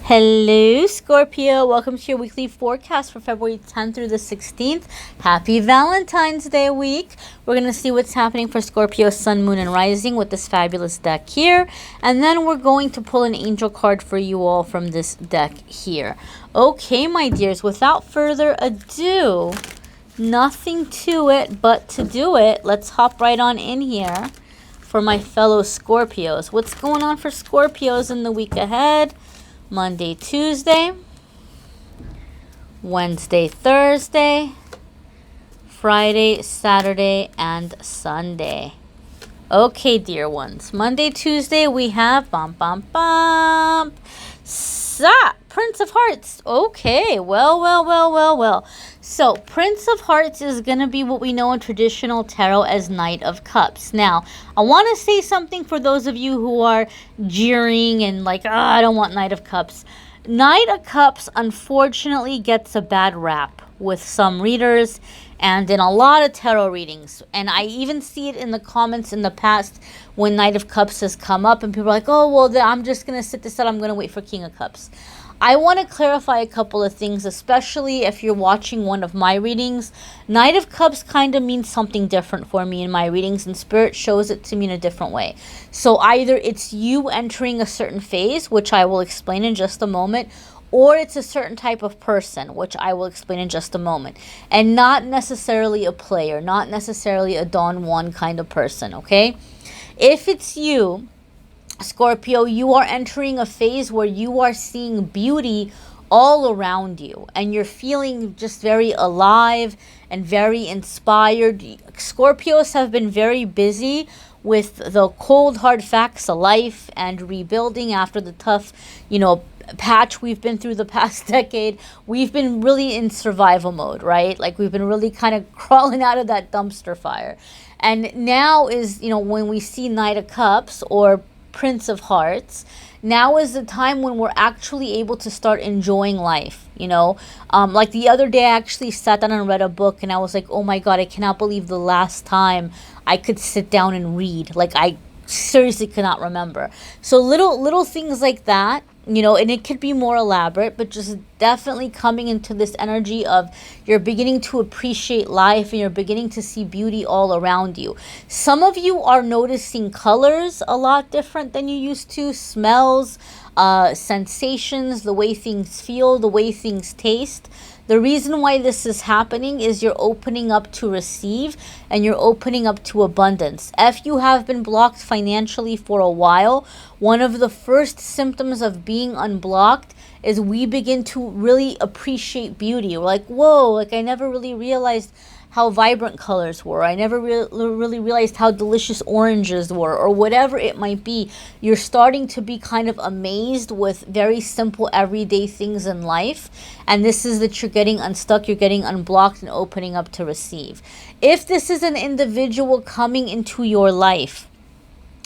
Hello, Scorpio. Welcome to your weekly forecast for February 10th through the 16th. Happy Valentine's Day week. We're going to see what's happening for Scorpio, Sun, Moon, and Rising with this fabulous deck here. And then we're going to pull an angel card for you all from this deck here. Okay, my dears, without further ado, nothing to it but to do it. Let's hop right on in here for my fellow Scorpios. What's going on for Scorpios in the week ahead? Monday, Tuesday, Wednesday, Thursday, Friday, Saturday, and Sunday. Okay, dear ones. Monday, Tuesday, we have Prince of Hearts. Okay, well. So, Prince of Hearts is going to be what we know in traditional tarot as Knight of Cups. Now, I want to say something for those of you who are jeering and like, I don't want Knight of Cups. Knight of Cups, unfortunately, gets a bad rap with some readers and in a lot of tarot readings. And I even see it in the comments in the past when Knight of Cups has come up and people are like, oh, well, I'm just going to sit this out. I'm going to wait for King of Cups. I want to clarify a couple of things, especially if you're watching one of my readings. Knight of Cups kind of means something different for me in my readings, and Spirit shows it to me in a different way. So either it's you entering a certain phase, which I will explain in just a moment, or it's a certain type of person, which I will explain in just a moment, and not necessarily a player, not necessarily a Don Juan kind of person, okay? If it's you, Scorpio, you are entering a phase where you are seeing beauty all around you and you're feeling just very alive and very inspired. Scorpios have been very busy with the cold hard facts of life and rebuilding after the tough, patch we've been through the past decade. We've been really in survival mode, right? Like we've been really kind of crawling out of that dumpster fire. And now is, when we see Knight of Cups or Prince of Hearts, now is the time when we're actually able to start enjoying life, like the other day I actually sat down and read a book and I was like, oh my god, I cannot believe the last time I could sit down and read. Like I seriously cannot remember. So little things like that, and it could be more elaborate, but just definitely coming into this energy of you're beginning to appreciate life and you're beginning to see beauty all around you. Some of you are noticing colors a lot different than you used to, smells, sensations, the way things feel, the way things taste. The reason why this is happening is you're opening up to receive and you're opening up to abundance. If you have been blocked financially for a while, one of the first symptoms of being unblocked is we begin to really appreciate beauty. We're like, whoa, like I never really realized how vibrant colors were. I never really realized how delicious oranges were, or whatever it might be. You're starting to be kind of amazed with very simple everyday things in life. And this is that you're getting unstuck, you're getting unblocked and opening up to receive. If this is an individual coming into your life,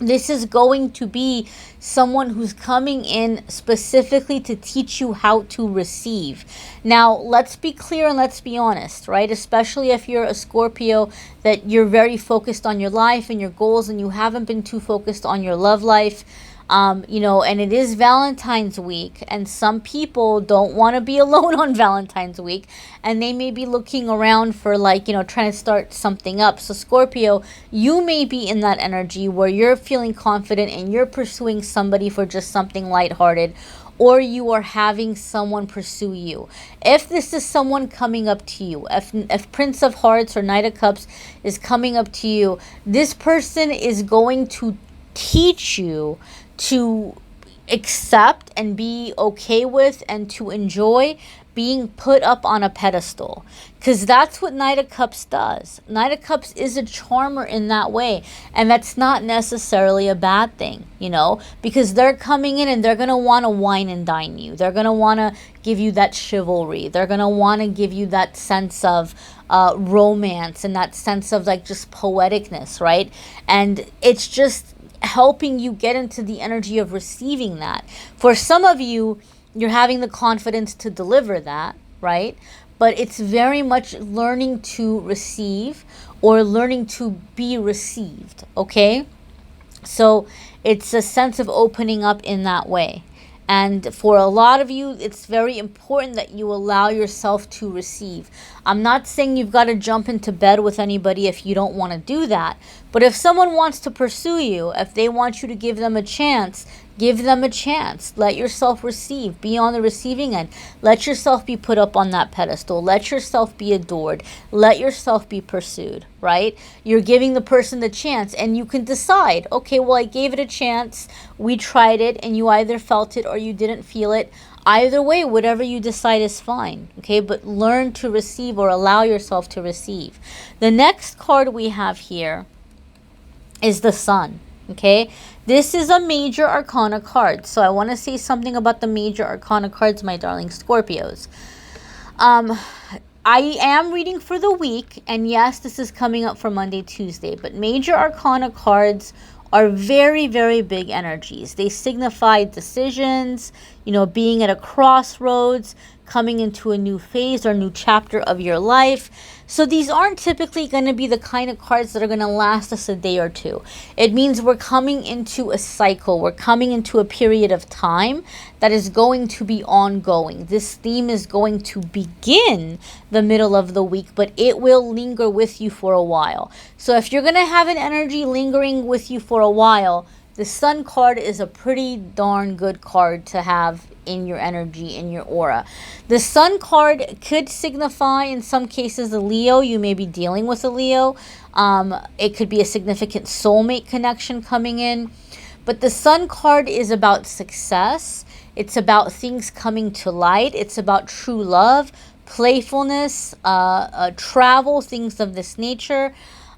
this is going to be someone who's coming in specifically to teach you how to receive. Now, let's be clear and let's be honest, right? Especially if you're a Scorpio, that you're very focused on your life and your goals and you haven't been too focused on your love life. And it is Valentine's week, and some people don't want to be alone on Valentine's week, and they may be looking around for trying to start something up. So Scorpio, you may be in that energy where you're feeling confident and you're pursuing somebody for just something lighthearted, or you are having someone pursue you. If this is someone coming up to you, if Prince of Hearts or Knight of Cups is coming up to you, this person is going to teach you to accept and be okay with and to enjoy being put up on a pedestal, because that's what Knight of Cups does. Knight of Cups is a charmer in that way, and that's not necessarily a bad thing, because they're coming in and they're going to want to wine and dine you. They're going to want to give you that chivalry. They're going to want to give you that sense of romance and that sense of just poeticness, right? And it's just helping you get into the energy of receiving that. For some of you, you're having the confidence to deliver that, right? But it's very much learning to receive or learning to be received, okay? So it's a sense of opening up in that way. And for a lot of you, it's very important that you allow yourself to receive. I'm not saying you've got to jump into bed with anybody if you don't want to do that. But if someone wants to pursue you, if they want you to give them a chance, give them a chance. Let yourself receive. Be on the receiving end. Let yourself be put up on that pedestal. Let yourself be adored. Let yourself be pursued, right? You're giving the person the chance, and you can decide, okay, well, I gave it a chance. We tried it, and you either felt it or you didn't feel it. Either way, whatever you decide is fine, okay? But learn to receive, or allow yourself to receive. The next card we have here is the Sun, okay? This is a major arcana card. So I want to say something about the major arcana cards, my darling Scorpios. I am reading for the week, and yes, this is coming up for Monday, Tuesday, but major arcana cards are very, very big energies. They signify decisions, you know, being at a crossroads, coming into a new phase or new chapter of your life. So these aren't typically going to be the kind of cards that are going to last us a day or two. It means we're coming into a cycle. We're coming into a period of time that is going to be ongoing. This theme is going to begin the middle of the week, but it will linger with you for a while. So if you're going to have an energy lingering with you for a while, the Sun card is a pretty darn good card to have in your energy, in your aura. The Sun card could signify, in some cases, a Leo. You may be dealing with a Leo. It could be a significant soulmate connection coming in. But the Sun card is about success. It's about things coming to light. It's about true love, playfulness, travel, things of this nature.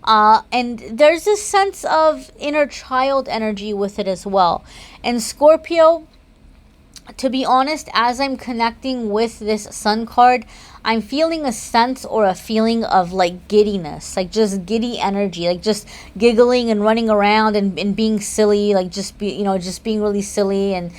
And there's a sense of inner child energy with it as well. And Scorpio, to be honest, as I'm connecting with this Sun card, I'm feeling a sense or a feeling of like giddiness, like just giddy energy, like just giggling and running around and being silly, like just being really silly and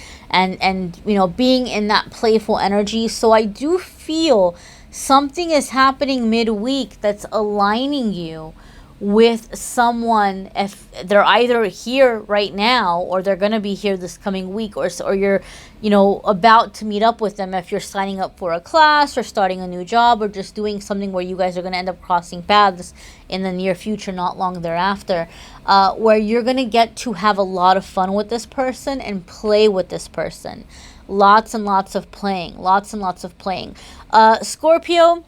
being in that playful energy. So I do feel something is happening midweek that's aligning you with someone. If they're either here right now or they're going to be here this coming week, or you're about to meet up with them, if you're signing up for a class or starting a new job or just doing something where you guys are going to end up crossing paths in the near future, not long thereafter, where you're going to get to have a lot of fun with this person and play with this person. Lots and lots of playing. Scorpio,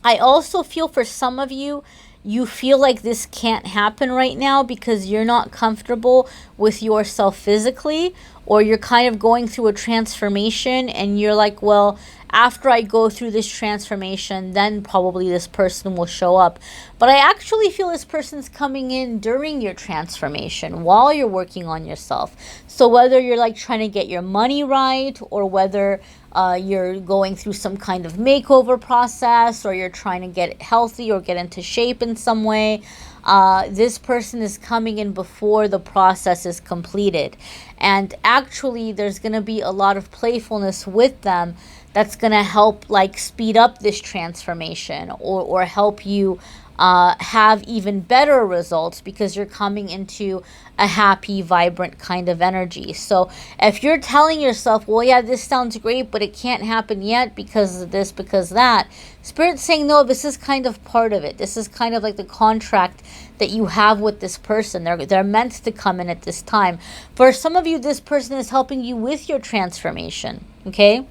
I also feel for some of you, you feel like this can't happen right now because you're not comfortable with yourself physically, or you're kind of going through a transformation and you're like, well, after I go through this transformation, then probably this person will show up. But I actually feel this person's coming in during your transformation while you're working on yourself. So whether you're like trying to get your money right, or whether you're going through some kind of makeover process, or you're trying to get healthy or get into shape in some way, this person is coming in before the process is completed. And actually, there's going to be a lot of playfulness with them that's going to help like speed up this transformation, or help you have even better results, because you're coming into a happy, vibrant kind of energy. So if you're telling yourself, well, yeah, this sounds great, but it can't happen yet because of this, because that, Spirit's saying, no, this is kind of part of it. This is kind of like the contract that you have with this person. They're meant to come in at this time. For some of you, this person is helping you with your transformation, okay?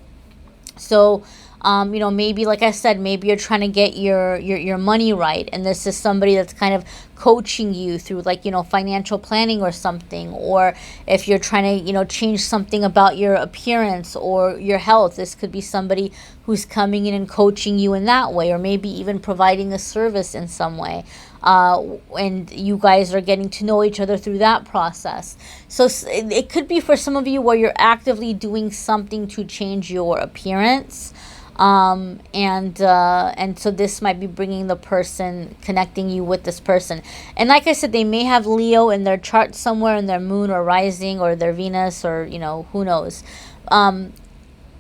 So, maybe, like I said, maybe you're trying to get your money right, and this is somebody that's kind of coaching you through, like, financial planning or something. Or if you're trying to, change something about your appearance or your health, this could be somebody who's coming in and coaching you in that way, or maybe even providing a service in some way. And you guys are getting to know each other through that process. So it could be for some of you where you're actively doing something to change your appearance. And so this might be bringing the person, connecting you with this person. And like I said, they may have Leo in their chart somewhere, in their moon or rising, or their Venus, or, who knows.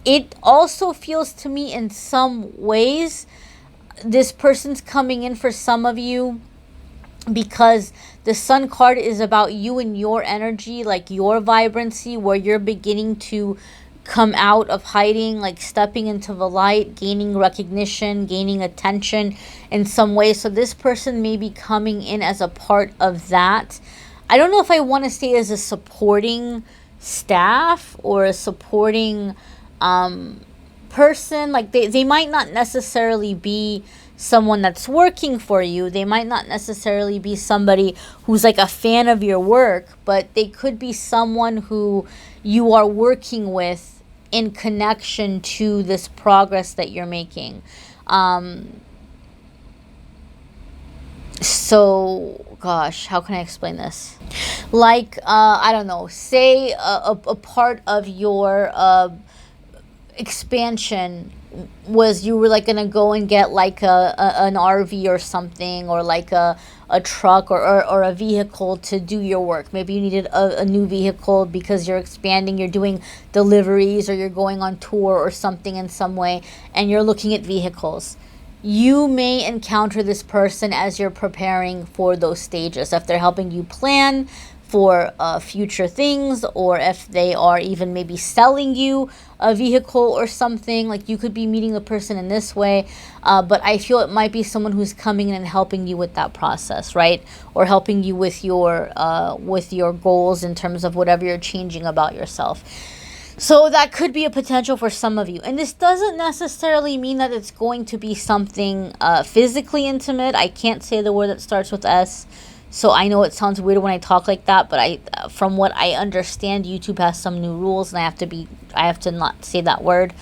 It also feels to me in some ways, this person's coming in for some of you because the Sun card is about you and your energy, like your vibrancy, where you're beginning to come out of hiding, like stepping into the light, gaining recognition, gaining attention in some way. So this person may be coming in as a part of that. I don't know if I want to say as a supporting staff or a supporting person. Like they might not necessarily be someone that's working for you. They might not necessarily be somebody who's like a fan of your work, but they could be someone who you are working with in connection to this progress that you're making. So, gosh, how can I explain this? Like, I don't know, say a part of your expansion was you were like gonna go and get like an RV or something, or like a truck or a vehicle to do your work. Maybe you needed a new vehicle because you're expanding, you're doing deliveries, or you're going on tour or something in some way, and you're looking at vehicles. You may encounter this person as you're preparing for those stages, if they're helping you plan for future things, or if they are even maybe selling you a vehicle or something. Like, you could be meeting the person in this way, but I feel it might be someone who's coming in and helping you with that process, right? Or helping you with your goals in terms of whatever you're changing about yourself. So that could be a potential for some of you. And this doesn't necessarily mean that it's going to be something physically intimate. I can't say the word that starts with S. So I know it sounds weird when I talk like that, but from what I understand, YouTube has some new rules, and I have to not say that word.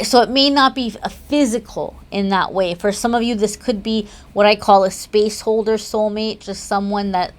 So it may not be a physical in that way. For some of you, this could be what I call a space holder soulmate, just someone that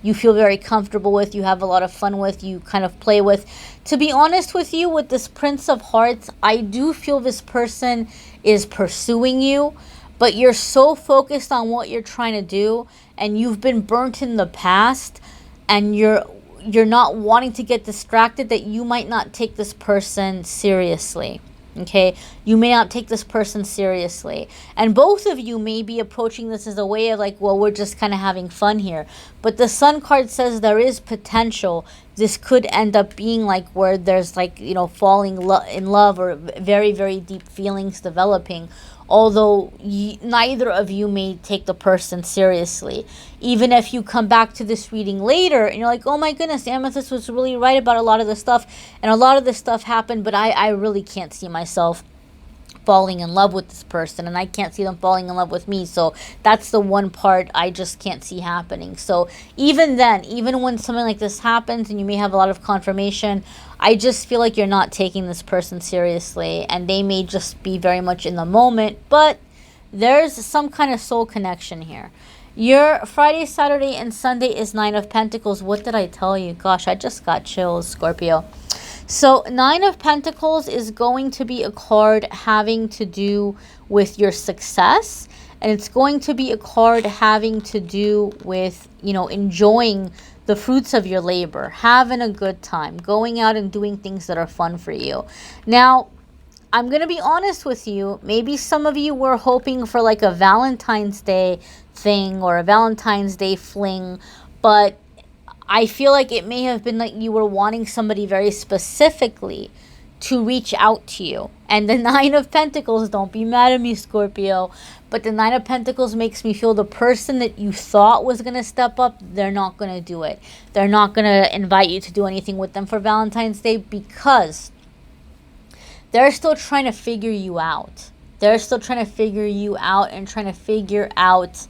you feel very comfortable with, you have a lot of fun with, you kind of play with. To be honest with you, with this Prince of Hearts, I do feel this person is pursuing you, but you're so focused on what you're trying to do, and you've been burnt in the past, and you're not wanting to get distracted, that you might not take this person seriously. Okay, you may not take this person seriously, and both of you may be approaching this as a way of like, well, we're just kind of having fun here. But the Sun card says there is potential. This could end up being like where there's like, falling in love, or very, very deep feelings developing, although neither of you may take the person seriously. Even if you come back to this reading later and you're like, oh my goodness, Amethyst was really right about a lot of this stuff, and a lot of this stuff happened, but I really can't see myself falling in love with this person, and I can't see them falling in love with me. So that's the one part I just can't see happening. So even then, even when something like this happens and you may have a lot of confirmation, I just feel like you're not taking this person seriously, and they may just be very much in the moment, but there's some kind of soul connection here. Your Friday, Saturday, and Sunday is Nine of Pentacles. What did I tell you? Gosh, I just got chills, Scorpio. So Nine of Pentacles is going to be a card having to do with your success, and it's going to be a card having to do with, enjoying the fruits of your labor, having a good time, going out and doing things that are fun for you. Now, I'm going to be honest with you. Maybe some of you were hoping for like a Valentine's Day thing or a Valentine's Day fling, but I feel like it may have been like you were wanting somebody very specifically to reach out to you. And the Nine of Pentacles, don't be mad at me, Scorpio, but the Nine of Pentacles makes me feel the person that you thought was going to step up, they're not going to do it. They're not going to invite you to do anything with them for Valentine's Day, because they're still trying to figure you out. They're still trying to figure you out and trying to figure out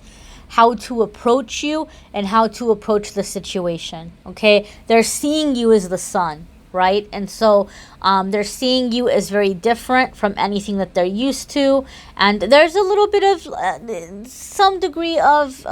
how to approach you and how to approach the situation, okay? They're seeing you as the sun, right? And so they're seeing you as very different from anything that they're used to, and there's a little bit of some degree of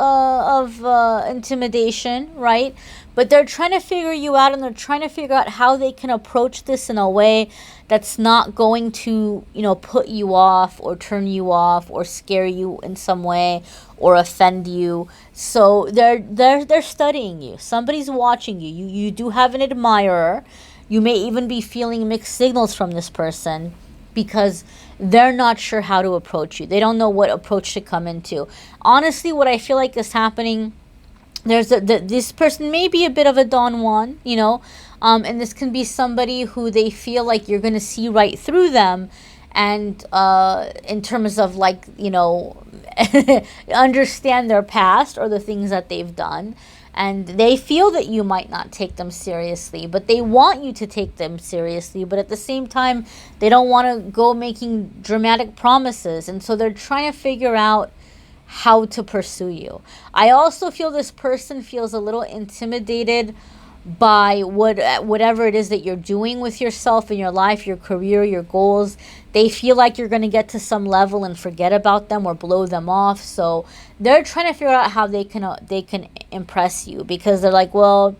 intimidation, right? But they're trying to figure you out, and they're trying to figure out how they can approach this in a way that's not going to, put you off or turn you off or scare you in some way or offend you. So they're studying you. Somebody's watching you. You do have an admirer. You may even be feeling mixed signals from this person, because they're not sure how to approach you. They don't know what approach to come into. Honestly, what I feel like is happening This person may be a bit of a Don Juan, you know, and this can be somebody who they feel like you're going to see right through them. And in terms of, like, you know, understand their past or the things that they've done. And they feel that you might not take them seriously, but they want you to take them seriously. But at the same time, they don't want to go making dramatic promises. And so they're trying to figure out how to pursue you. I also feel this person feels a little intimidated by whatever it is that you're doing with yourself in your life, your career, your goals. They feel like you're going to get to some level and forget about them or blow them off. So they're trying to figure out how they can impress you, because they're like, well,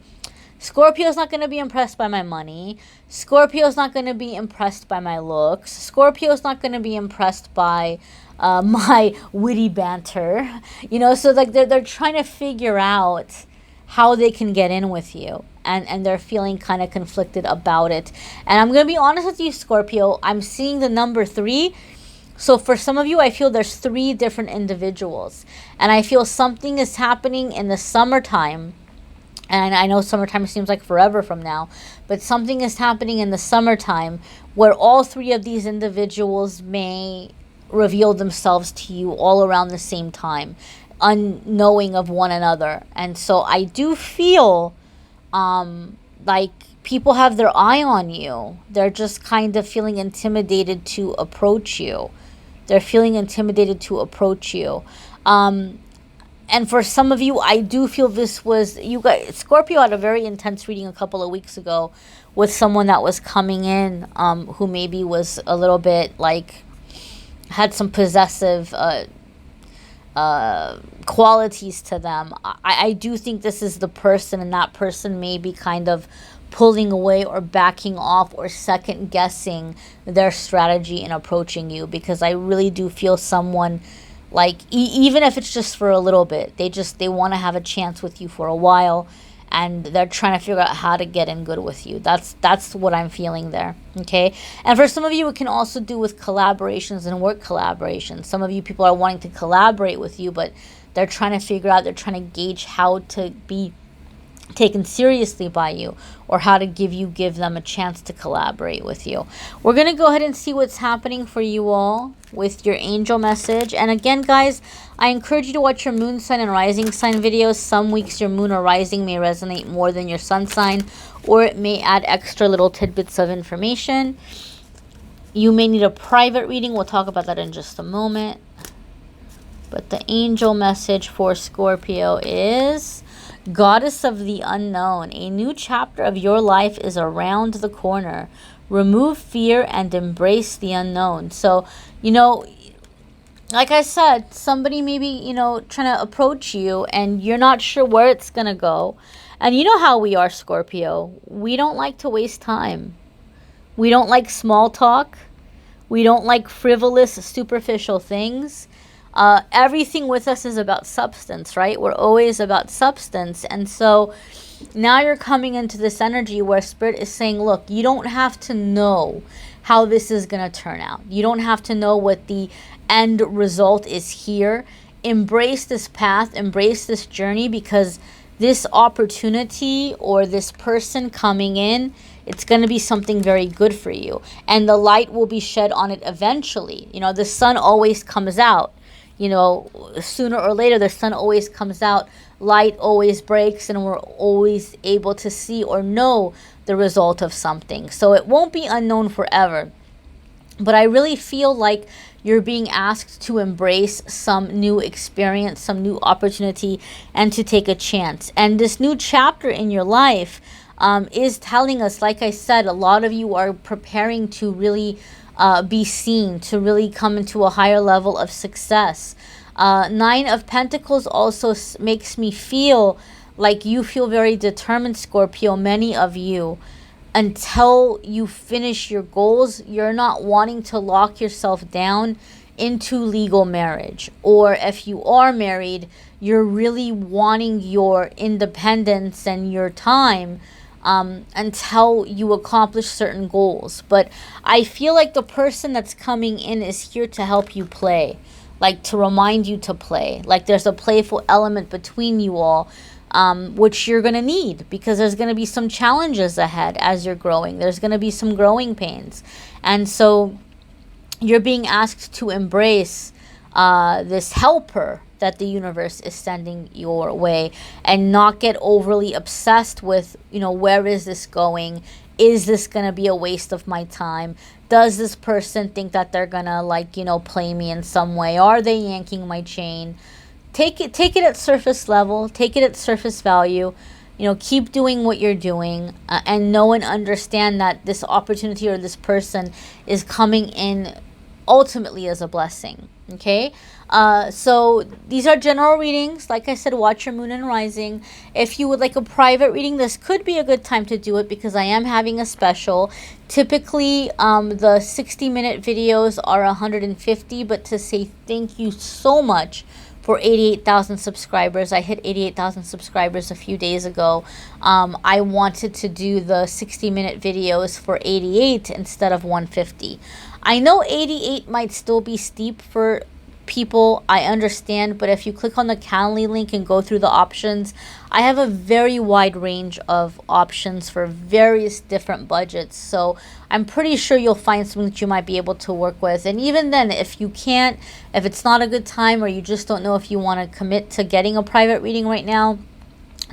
Scorpio's not going to be impressed by my money. Scorpio's not going to be impressed by my looks. Scorpio's not going to be impressed by my witty banter. You know, so like they're trying to figure out how they can get in with you. And they're feeling kind of conflicted about it. And I'm going to be honest with you, Scorpio. I'm seeing the number 3. So for some of you, I feel there's 3 different individuals. And I feel something is happening in the summertime. And I know summertime seems like forever from now. But something is happening in the summertime where all 3 of these individuals may reveal themselves to you all around the same time, unknowing of one another. And so I do feel like people have their eye on you. They're just kind of feeling intimidated to approach you. They're feeling intimidated to approach you. And for some of you, I do feel this was, you guys, Scorpio had a very intense reading a couple of weeks ago with someone that was coming in, who maybe was a little bit like, had some possessive qualities to them. I do think this is the person, and that person may be kind of pulling away or backing off or second guessing their strategy in approaching you, because I really do feel someone, like, even if it's just for a little bit, they want to have a chance with you for a while, and they're trying to figure out how to get in good with you. That's what I'm feeling there, okay? And for some of you, it can also do with collaborations and work collaborations. Some of you people are wanting to collaborate with you, but they're trying to figure out, they're trying to gauge how to be taken seriously by you, or how to give them a chance to collaborate with you. We're going to go ahead and see what's happening for you all with your angel message. And again, guys, I encourage you to watch your moon sign and rising sign videos. Some weeks your moon or rising may resonate more than your sun sign, or it may add extra little tidbits of information. You may need a private reading. We'll talk about that in just a moment. But the angel message for Scorpio is, Goddess of the unknown, a new chapter of your life is around the corner. Remove fear and embrace the unknown. So, you know, like I said, somebody may be, you know, trying to approach you and you're not sure where it's going to go. And you know how we are, Scorpio. We don't like to waste time. We don't like small talk. We don't like frivolous, superficial things. Everything with us is about substance, right? We're always about substance. And so now you're coming into this energy where Spirit is saying, look, you don't have to know how this is going to turn out. You don't have to know what the end result is here. Embrace this path, embrace this journey, because this opportunity or this person coming in, it's going to be something very good for you. And the light will be shed on it eventually. You know, the sun always comes out. You know, sooner or later, the sun always comes out, light always breaks, and we're always able to see or know the result of something. So it won't be unknown forever. But I really feel like you're being asked to embrace some new experience, some new opportunity, and to take a chance. And this new chapter in your life is telling us, like I said, a lot of you are preparing to really be seen, to really come into a higher level of success. 9 of Pentacles also makes me feel like you feel very determined, Scorpio, many of you. Until you finish your goals, you're not wanting to lock yourself down into legal marriage. Or if you are married, you're really wanting your independence and your time until you accomplish certain goals. But I feel like the person that's coming in is here to help you play, like to remind you to play. Like there's a playful element between you all. which you're going to need because there's going to be some challenges ahead as you're growing. There's going to be some growing pains. And so you're being asked to embrace this helper that the universe is sending your way and not get overly obsessed with, you know, where is this going? Is this going to be a waste of my time? Does this person think that they're going to, like, you know, play me in some way? Are they yanking my chain? Take it at surface level. Take it at surface value. You know, keep doing what you're doing and know and understand that this opportunity or this person is coming in ultimately as a blessing. Okay, so these are general readings. Like I said, watch your moon and rising. If you would like a private reading, this could be a good time to do it because I am having a special. Typically, the 60-minute videos are $150, but to say thank you so much for 88,000 subscribers. I hit 88,000 subscribers a few days ago. I wanted to do the 60-minute videos for 88 instead of 150. I know 88 might still be steep for people, I understand, but if you click on the Calendly link and go through the options, I have a very wide range of options for various different budgets. So I'm pretty sure you'll find something that you might be able to work with. And even then, if you can't, if it's not a good time or you just don't know if you want to commit to getting a private reading right now,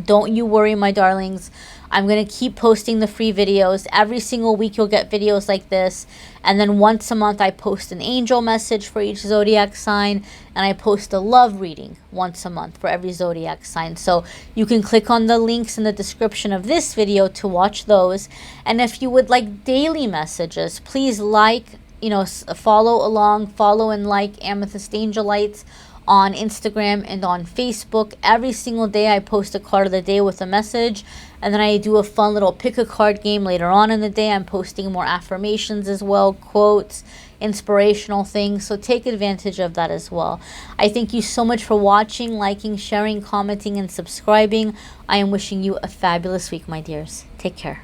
don't you worry, my darlings. I'm going to keep posting the free videos. Every single week you'll get videos like this. And then once a month I post an angel message for each zodiac sign. And I post a love reading once a month for every zodiac sign. So you can click on the links in the description of this video to watch those. And if you would like daily messages, please follow along, follow and like Amethyst Angelites on Instagram and on Facebook. Every single day I post a card of the day with a message, and then I do a fun little pick a card game later on in the day. I'm posting more affirmations as well, quotes, inspirational things, so take advantage of that as well. I thank you so much for watching, liking, sharing, commenting, and subscribing. I am wishing you a fabulous week, my dears. Take care.